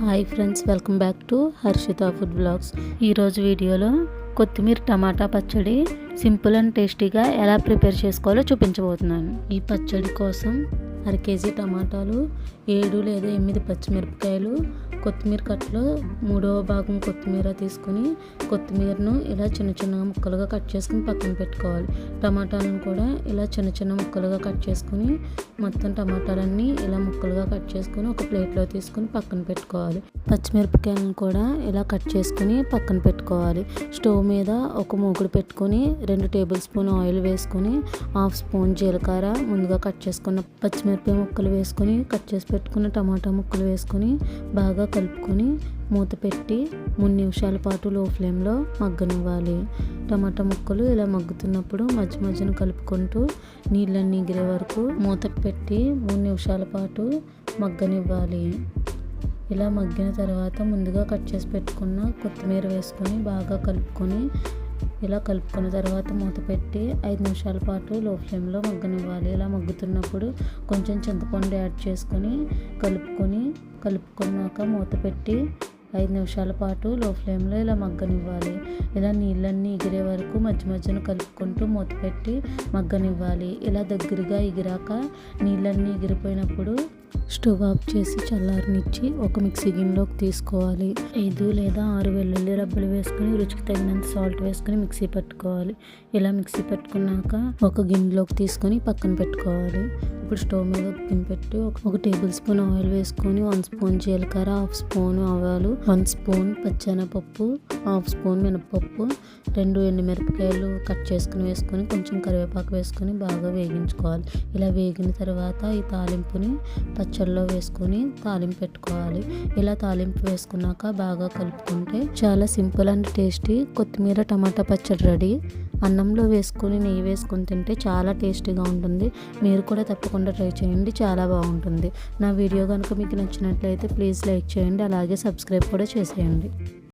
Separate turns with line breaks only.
Hi friends, welcome back to Harshitha food blogs. ఈరోజు వీడియోలో కొత్తిమీర టమాటా పచ్చడి సింపుల్ అండ్ టేస్టీగా ఎలా ప్రిపేర్ చేసుకోవాలో చూపించబోతున్నాను. ఈ పచ్చడి కోసం 1/2 కేజీ టమాటాలు, 7 లేదా 8 పచ్చిమిరపకాయలు, కొత్తిమీర కట్టలో 3వ భాగం కొత్తిమీర తీసుకుని కొత్తిమీరను ఇలా చిన్న చిన్నగా ముక్కలుగా కట్ చేసుకుని పక్కన పెట్టుకోవాలి. టమాటాలను కూడా ఇలా చిన్న చిన్న ముక్కలుగా కట్ చేసుకుని మొత్తం టమాటాలన్నీ ఇలా ముక్కలుగా కట్ చేసుకుని ఒక ప్లేట్లో తీసుకుని పక్కన పెట్టుకోవాలి. పచ్చిమిరపకాయలను కూడా ఇలా కట్ చేసుకుని పక్కన పెట్టుకోవాలి. స్టవ్ మీద ఒక మూకుడు పెట్టుకొని 2 టేబుల్ స్పూన్ ఆయిల్ వేసుకొని 1/2 స్పూన్ జీలకర్ర, ముందుగా కట్ చేసుకున్న పచ్చిమిరపకాయ ముక్కలు వేసుకొని కట్ చేసి పెట్టుకున్న టమాటా ముక్కలు వేసుకొని బాగా కలుపుకొని మూత పెట్టి 3 నిమిషాల పాటు లో ఫ్లేమ్లో మగ్గనివ్వాలి. టమాటా ముక్కలు ఇలా మగ్గుతున్నప్పుడు మధ్య మధ్యన కలుపుకుంటూ నీళ్ళన్నీ ఎగిరే వరకు మూత పెట్టి 3 నిమిషాల పాటు మగ్గనివ్వాలి. ఇలా మగ్గిన తర్వాత ముందుగా కట్ చేసి పెట్టుకున్న కొత్తిమీర వేసుకొని బాగా కలుపుకొని ఇలా కలుపుకున్న తర్వాత మూత పెట్టి 5 నిమిషాల పాటు లో ఫ్లేమ్లో మగ్గనివ్వాలి. ఇలా మగ్గుతున్నప్పుడు కొంచెం చింతపండు యాడ్ చేసుకొని కలుపుకున్నాక మూత పెట్టి 5 నిమిషాల పాటు లో ఫ్లేమ్లో ఇలా మగ్గనివ్వాలి. ఇలా నీళ్ళన్నీ ఎగిరే వరకు మధ్య మధ్యన కలుపుకుంటూ మూత పెట్టి మగ్గనివ్వాలి. ఇలా దగ్గరగా ఎగిరాక నీళ్ళన్నీ ఎగిరిపోయినప్పుడు స్టవ్ ఆఫ్ చేసి చల్లారనిచ్చి ఒక మిక్సీ గిన్నెలోకి తీసుకోవాలి. 5 లేదా 6 వెల్లుల్లి రబ్బలు వేసుకొని రుచికి తగినంత సాల్ట్ వేసుకొని మిక్సీ పట్టుకోవాలి. ఇలా మిక్సీ పట్టుకున్నాక ఒక గిన్నెలోకి తీసుకొని పక్కన పెట్టుకోవాలి. ఇప్పుడు స్టవ్ మీద ఒక గిన్నె పెట్టి ఒక టేబుల్ స్పూన్ ఆయిల్ వేసుకొని 1 స్పూన్ జీలకర్ర, 1/2 స్పూన్ ఆవాలు, 1 స్పూన్ పచ్చెనపప్పు, 1/2 స్పూన్ మినపప్పు, 2 ఎండుమిరపకాయలు కట్ చేసుకుని వేసుకొని కొంచెం కరివేపాకు వేసుకొని బాగా వేగించుకోవాలి. ఇలా వేగిన తర్వాత ఈ తాలింపుని పచ్చడిలో వేసుకొని తాలింపు పెట్టుకోవాలి. ఇలా తాలింపు వేసుకున్నాక బాగా కలుపుకుంటే చాలా సింపుల్ అండ్ టేస్టీ కొత్తిమీర టమాటా పచ్చడి రెడీ. అన్నంలో వేసుకొని నెయ్యి వేసుకొని తింటే చాలా టేస్టీగా ఉంటుంది. మీరు కూడా తప్పకుండా ట్రై చేయండి, చాలా బాగుంటుంది. నా వీడియో కనుక మీకు నచ్చినట్లయితే ప్లీజ్ లైక్ చేయండి, అలాగే సబ్స్క్రైబ్ కూడా చేసేయండి.